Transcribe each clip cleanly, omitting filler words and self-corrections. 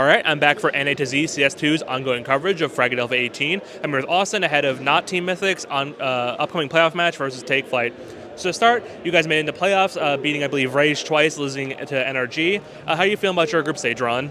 All right, I'm back for NA to Z CS2's ongoing coverage of Fragadelphia 18. I'm here with Austin ahead of not Team Mythic's on upcoming playoff match versus Take Flyte. So to start, you guys made it into playoffs, beating, I believe, RAZED twice, losing to NRG. How are you feeling about your group stage run?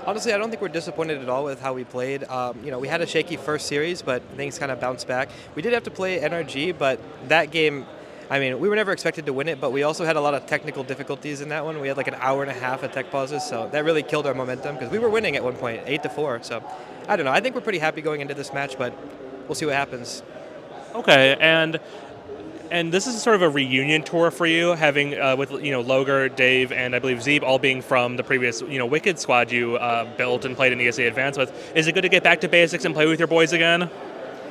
Honestly, I don't think we're disappointed at all with how we played. We had a shaky first series, but things kind of bounced back. We did have to play NRG, but that game, we were never expected to win it, but we also had a lot of technical difficulties in that one. We had like an hour and a half of tech pauses, so that really killed our momentum because we were winning at one point, 8-4. So I don't know. I think we're pretty happy going into this match, but we'll see what happens. Okay, and this is sort of a reunion tour for you, having with Logar, Dave, and I believe Zeeb all being from the previous Wicked squad you built and played in ESA Advanced with. Is it good to get back to basics and play with your boys again?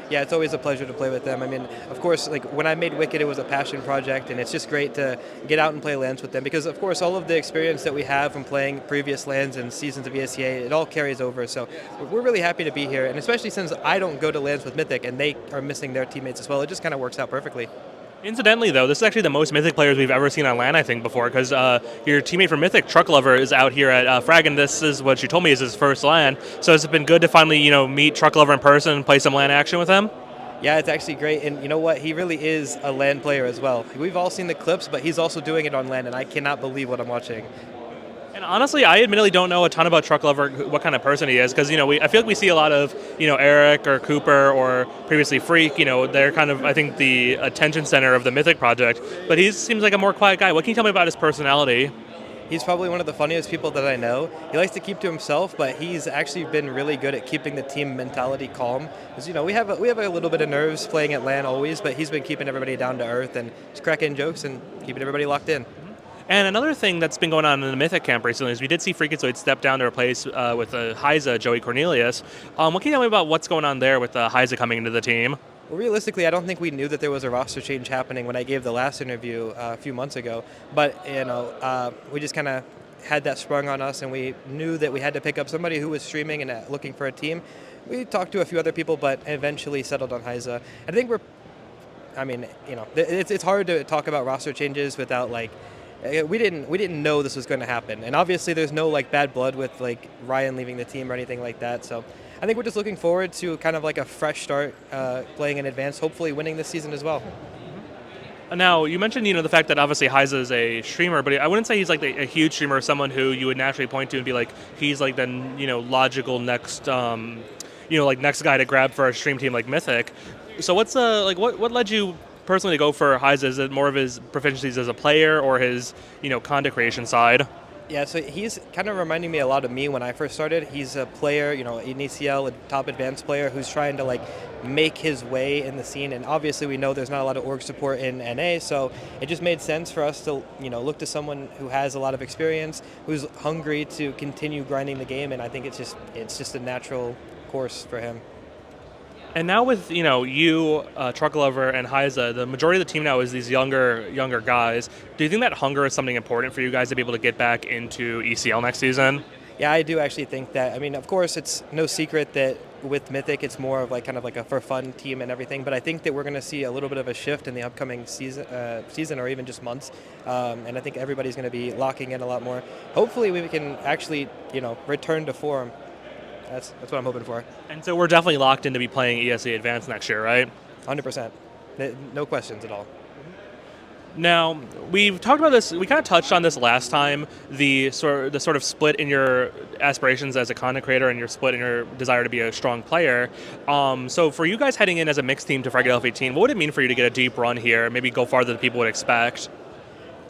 Yeah, it's always a pleasure to play with them. Of course, like when I made Wicked, it was a passion project, and it's just great to get out and play LANs with them because, of course, all of the experience that we have from playing previous LANs and seasons of ESEA, it all carries over. So we're really happy to be here, and especially since I don't go to LANs with Mythic, and they are missing their teammates as well, it just kind of works out perfectly. Incidentally, though, this is actually the most Mythic players we've ever seen on LAN, I think, before, because your teammate from Mythic, Truck Lover, is out here at Frag, and this is what she told me is his first LAN. So it's been good to finally, meet Truck Lover in person and play some LAN action with him. Yeah, it's actually great, and you know what? He really is a LAN player as well. We've all seen the clips, but he's also doing it on LAN, and I cannot believe what I'm watching. And honestly, I admittedly don't know a ton about Truck Lover, what kind of person he is, because I feel like we see a lot of Eric or Cooper or previously Freak. They're kind of, I think, the attention center of the Mythic project. But he seems like a more quiet guy. What can you tell me about his personality? He's probably one of the funniest people that I know. He likes to keep to himself, but he's actually been really good at keeping the team mentality calm. Because we have a little bit of nerves playing at LAN always, but he's been keeping everybody down to earth and just cracking jokes and keeping everybody locked in. And another thing that's been going on in the Mythic camp recently is we did see Freakazoid step down to replace with hyza, Joey Cornelius. What can you tell me about what's going on there with hyza coming into the team? Well, realistically, I don't think we knew that there was a roster change happening when I gave the last interview a few months ago. But, we just kind of had that sprung on us, and we knew that we had to pick up somebody who was streaming and looking for a team. We talked to a few other people, but eventually settled on hyza. I think it's hard to talk about roster changes without, we didn't know this was going to happen, and obviously there's no bad blood with Ryan leaving the team or anything like that. So I think we're just looking forward to kind of a fresh start, playing in advance, hopefully winning this season as well. Now, you mentioned the fact that obviously hyza is a streamer, but I wouldn't say he's a huge streamer, someone who you would naturally point to and be he's the logical next next guy to grab for a stream team like Mythic. So what's what led you personally to go for hyza? Is it more of his proficiencies as a player or his content creation side? Yeah, so he's kind of reminding me a lot of me when I first started. He's a player, an ECL, a top advanced player who's trying to make his way in the scene. And obviously we know there's not a lot of org support in NA, so it just made sense for us to look to someone who has a lot of experience, who's hungry to continue grinding the game. And I think it's just a natural course for him. And now with you, Truck Lover, and hyza, the majority of the team now is these younger guys. Do you think that hunger is something important for you guys to be able to get back into ECL next season? Yeah, I do actually think that. Of course, it's no secret that with Mythic, it's more of kind of a for fun team and everything. But I think that we're going to see a little bit of a shift in the upcoming season or even just months. And I think everybody's going to be locking in a lot more. Hopefully, we can actually return to form. That's what I'm hoping for. And so we're definitely locked in to be playing ESA Advanced next year, right? 100%. No questions at all. Now, we've talked about this, we kind of touched on this last time, the sort of split in your aspirations as a content creator and your split in your desire to be a strong player. So for you guys heading in as a mixed team to Fragadelphia 18, what would it mean for you to get a deep run here, maybe go farther than people would expect?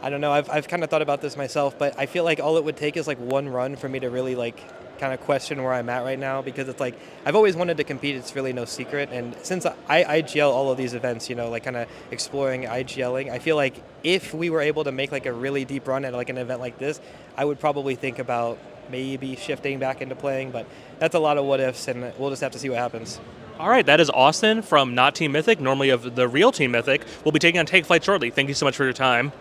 I don't know. I've kind of thought about this myself, but I feel like all it would take is one run for me to really kind of question where I'm at right now, because it's I've always wanted to compete. It's really no secret, and since I IGL all of these events, kind of exploring IGLing, I feel like if we were able to make a really deep run at an event like this, I would probably think about maybe shifting back into playing, but that's a lot of what ifs, and we'll just have to see what happens. All right, that is Austin from not Team Mythic, normally of the real Team Mythic. We'll be taking on Take Flyte shortly. Thank you so much for your time.